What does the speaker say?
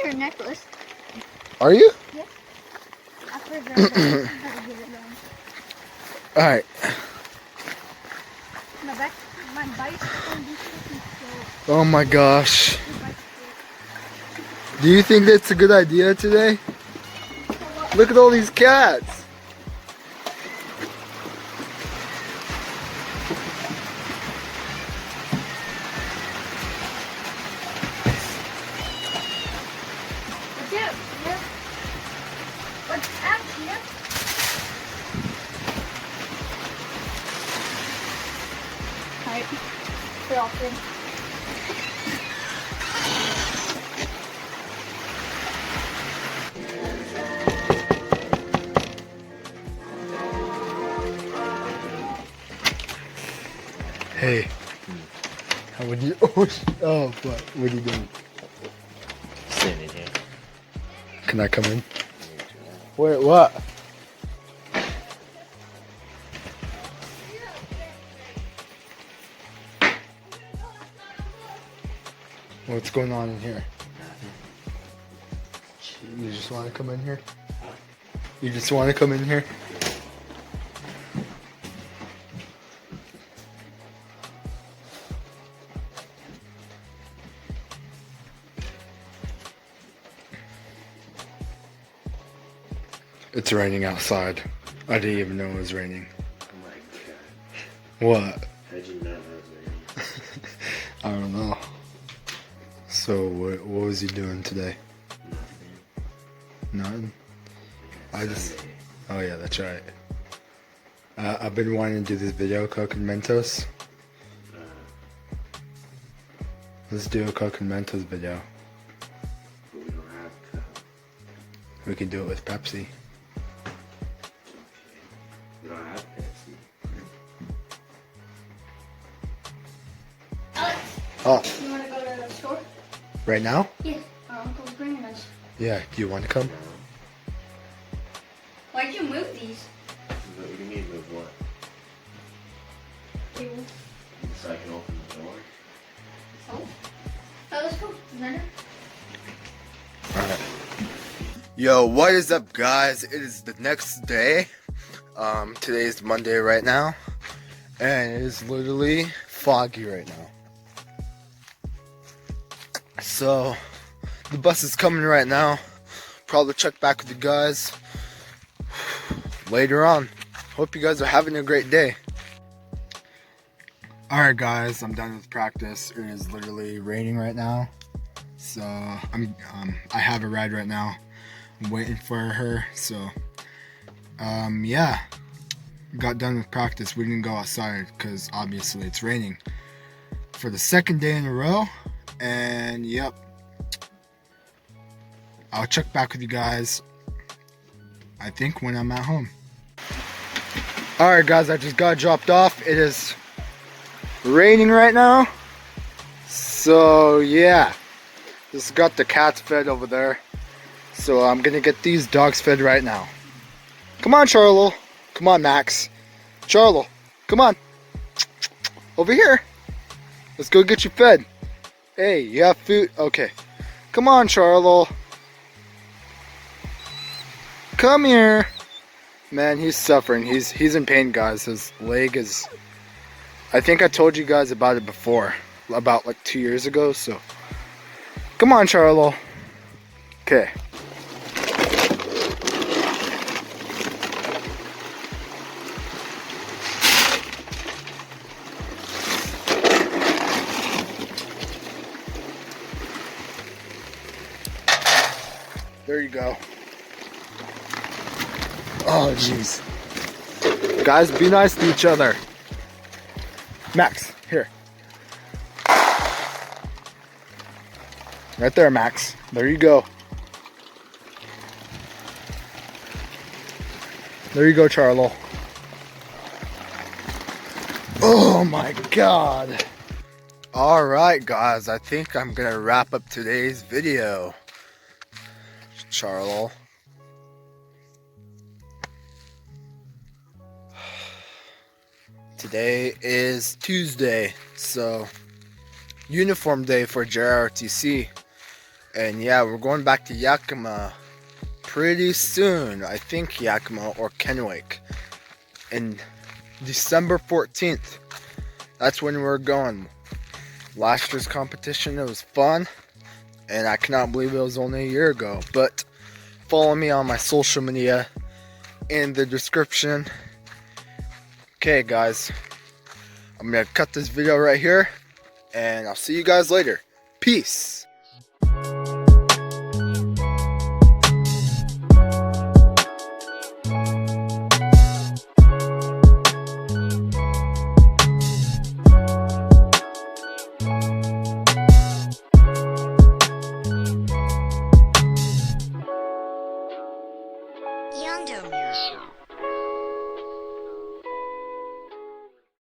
your necklace. Are you? Yes. After the how to give it on. Alright. My bicycle is so Oh my gosh. my bicycle. Do you think that's a good idea today? Look at all these cats. Yeah. What's actually? Alright. Put off in. Hey. How would you? Oh, what are you doing? Sitting in here. Can I come in? Wait, what? What's going on in here? You just want to come in here? You just want to come in here? It's raining outside. I didn't even know it was raining. Oh my god. What? How'd you know that was raining? I don't know. So what was he doing today? Nothing. I just. Oh yeah, that's right. I've been wanting to do this video cooking Mentos. Let's do a cooking Mentos video. But we don't have cup. We can do it with Pepsi. We don't have Pepsi. Alex, Oh, you want to go to the store? right now? Yes. Our uncle's bringing us. Yeah. Do you want to come? Why'd you move these? What do you mean move what? Table. So I can open the door? Oh. Oh, let's go. Leonard. Alright. Yo, what is up, guys? It is the next day. Today is Monday right now, and it is literally foggy right now. So, the bus is coming right now. Probably check back with you guys later on. Hope you guys are having a great day. Alright guys, I'm done with practice. It is literally raining right now. So I have a ride right now. I'm waiting for her. So yeah. Got done with practice. We didn't go outside because obviously it's raining for the second day in a row. And yep. I'll check back with you guys, I think, when I'm at home. Alright guys, I just got dropped off. It is raining right now. So yeah. Just got the cats fed over there. So I'm gonna get these dogs fed right now. Come on, Charlo. Come on, Max. Charlo, come on. Over here. Let's go get you fed. Hey, you have food? Okay. Come on, Charlo. Come here. Man, he's suffering. He's in pain, guys. His leg is... I think I told you guys about it before. About like 2 years ago, so... Come on, Charlo. Okay. There you go. Oh, jeez. Guys, be nice to each other. Max, here. Right there, Max. There you go. There you go, Charlo. Oh my god. Alright, guys. I think I'm gonna wrap up today's video. Charlo. Today is Tuesday, so uniform day for JRTC. And yeah, we're going back to Yakima pretty soon. I think Yakima or Kennewick. And December 14th. That's when we're going. Last year's competition, it was fun. And I cannot believe it was only a year ago. But follow me on my social media in the description. Okay, guys. I'm going to cut this video right here. And I'll see you guys later. Peace.